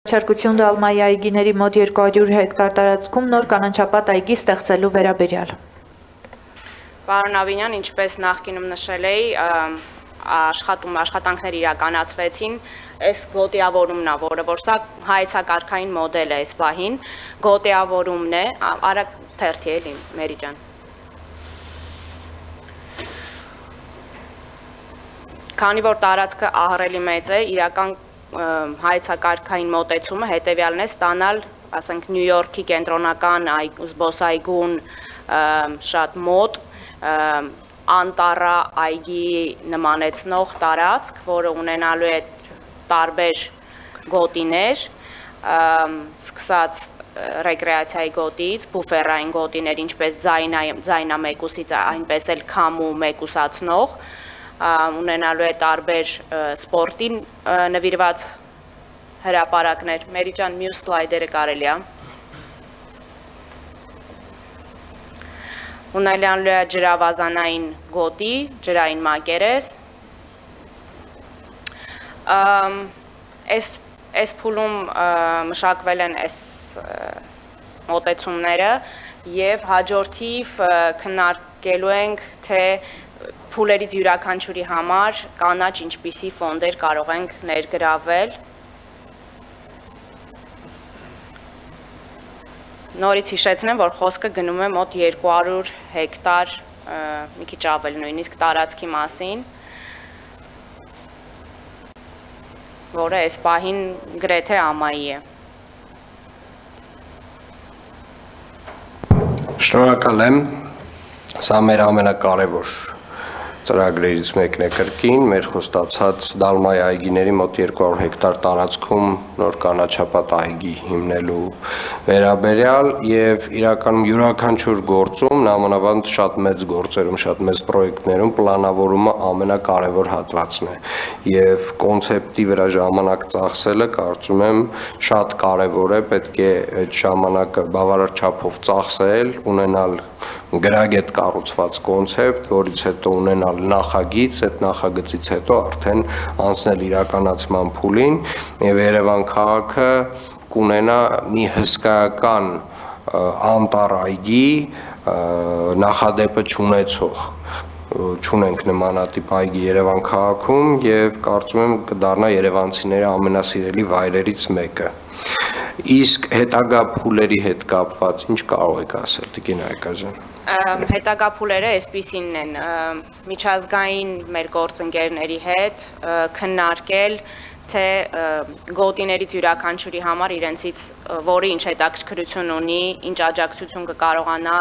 Չարկություն Դալմայի այգիների մոտ 200 հեկտար տարածքում նոր կանաչապատ այգի ստեղծելու վերաբերյալ։ Պարոն Ավինյան, ինչպես նախկինում նշել էի, աշխատանքներ իրականացվեցին, այս գոտիավորումն է, որը որ սա հայեցակարգային մոդել է այս պահին, գոտիավորումն է, արագ թերթի էլի, Մերի ջան։ Քանի որ տարածքը ահռելի մեծ է, իրական հայեցակարգային մոտեցումը հետևյալն է ստանալ, ասենք Նյու Յորքի կենտրոնական զբոսայգուն շատ մոտ անտառա այգի նմանեցնող տարածք, որը ունենալու է տարբեր գոտիներ, սկսած ռեկրեացիայի գոտից, բուֆերային գոտիներ, ինչպես ձայնամեկուսից, այնպես էլ քամու մեկուսացնող, ունենալու է տարբեր սպորտին նվիրված հրապարակներ։ Մերի ջան, մյուս սլայդերը կարելի է։ Ունենալու է ջրավազանային գոտի, ջրային մակերես։ Այս փուլում մշակվել են այս մոտեցումները և հաջորդիվ քննարկելու ենք, թե փուլերից յուրաքանչյուրի համար կանաչ ինչպիսի ֆոնդեր կարող ենք ներգրավել։ Նորից հիշեցնեմ, որ խոսքը գնում է մոտ 200 հեկտար, մի քիչ ավել նույնիսկ տարածքի մասին, որը այս պահին գրեթե ամայի է։ Շնորհակալ եմ, սա մեր ամենակարևոր ծրագրերից մեկն է կրկին, մեր խոստացած Դալմայի այգիների մոտ 200 հեկտար տարածքում նոր կանաչապատ այգի հիմնելու վերաբերյալ և իրականում յուրաքանչյուր գործում, նամանավանդ շատ մեծ գործերում, շատ մեծ պրոյեկտներում պլանավորումը ամենակարևոր հատվածն է և կոնցեպտի վրա ժամանակ ծախսելը կարծում եմ շատ կարևոր է, պետք է այդ ժամանակը բավարար չափով ծախսել, ունենալ գրագետ կառուցված կոնցեպտ, որից հետո ունենալ նախագիծ, այդ նախագծից հետո արդեն անցնել իրականացման փուլին և Երևան քաղաքը կունենա մի հսկայական անտառ այգի նախադեպը չունեցող, չունենք նմանատիպ այգի Երևան քաղաքում և կարծում եմ կդառնա երևանցիների ամենասիրելի վայրերից մեկը։ Իսկ հետագա փուլերի հետ կապված ինչ կարող եք ասել, Տիկին Այգազյան։ Հետագա փուլերը այսպիսինն են, միջազգային մեր գործընկերների հետ քննարկել, թե գոտիներից յուրաքանչյուրի համար իրենցից որի ինչ հետաքրքրություն ունի, ինչ աջակցություն կկարողանա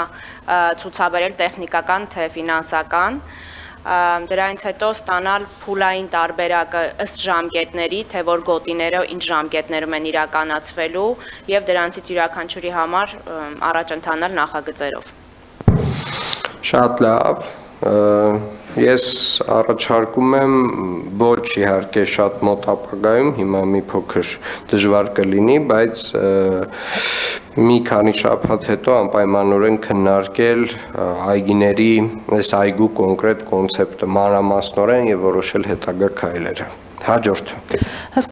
ցուցաբերել տեխնիկական թե ֆինանսական, դրանից հետո ստանալ փուլային տարբերակը ըստ ժամկետների, թե որ գոտիները ինչ ժամկետներում են իրականացվելու և դրանցից յուրաքանչյուրի համար առաջ ընթանալ նախագծերով։ Շատ լավ, ես առաջարկում եմ ոչ իհարկե շատ մոտ ապագայում, հիմա մի փոքր դժվար կլինի, բայց մի քանի շաբաթ հետո անպայմանորեն քննարկել այգիների, այս այգու կոնկրետ կոնցեպտը մանրամասնորեն և որոշել հետագա քայլերը։ Հաջորդը։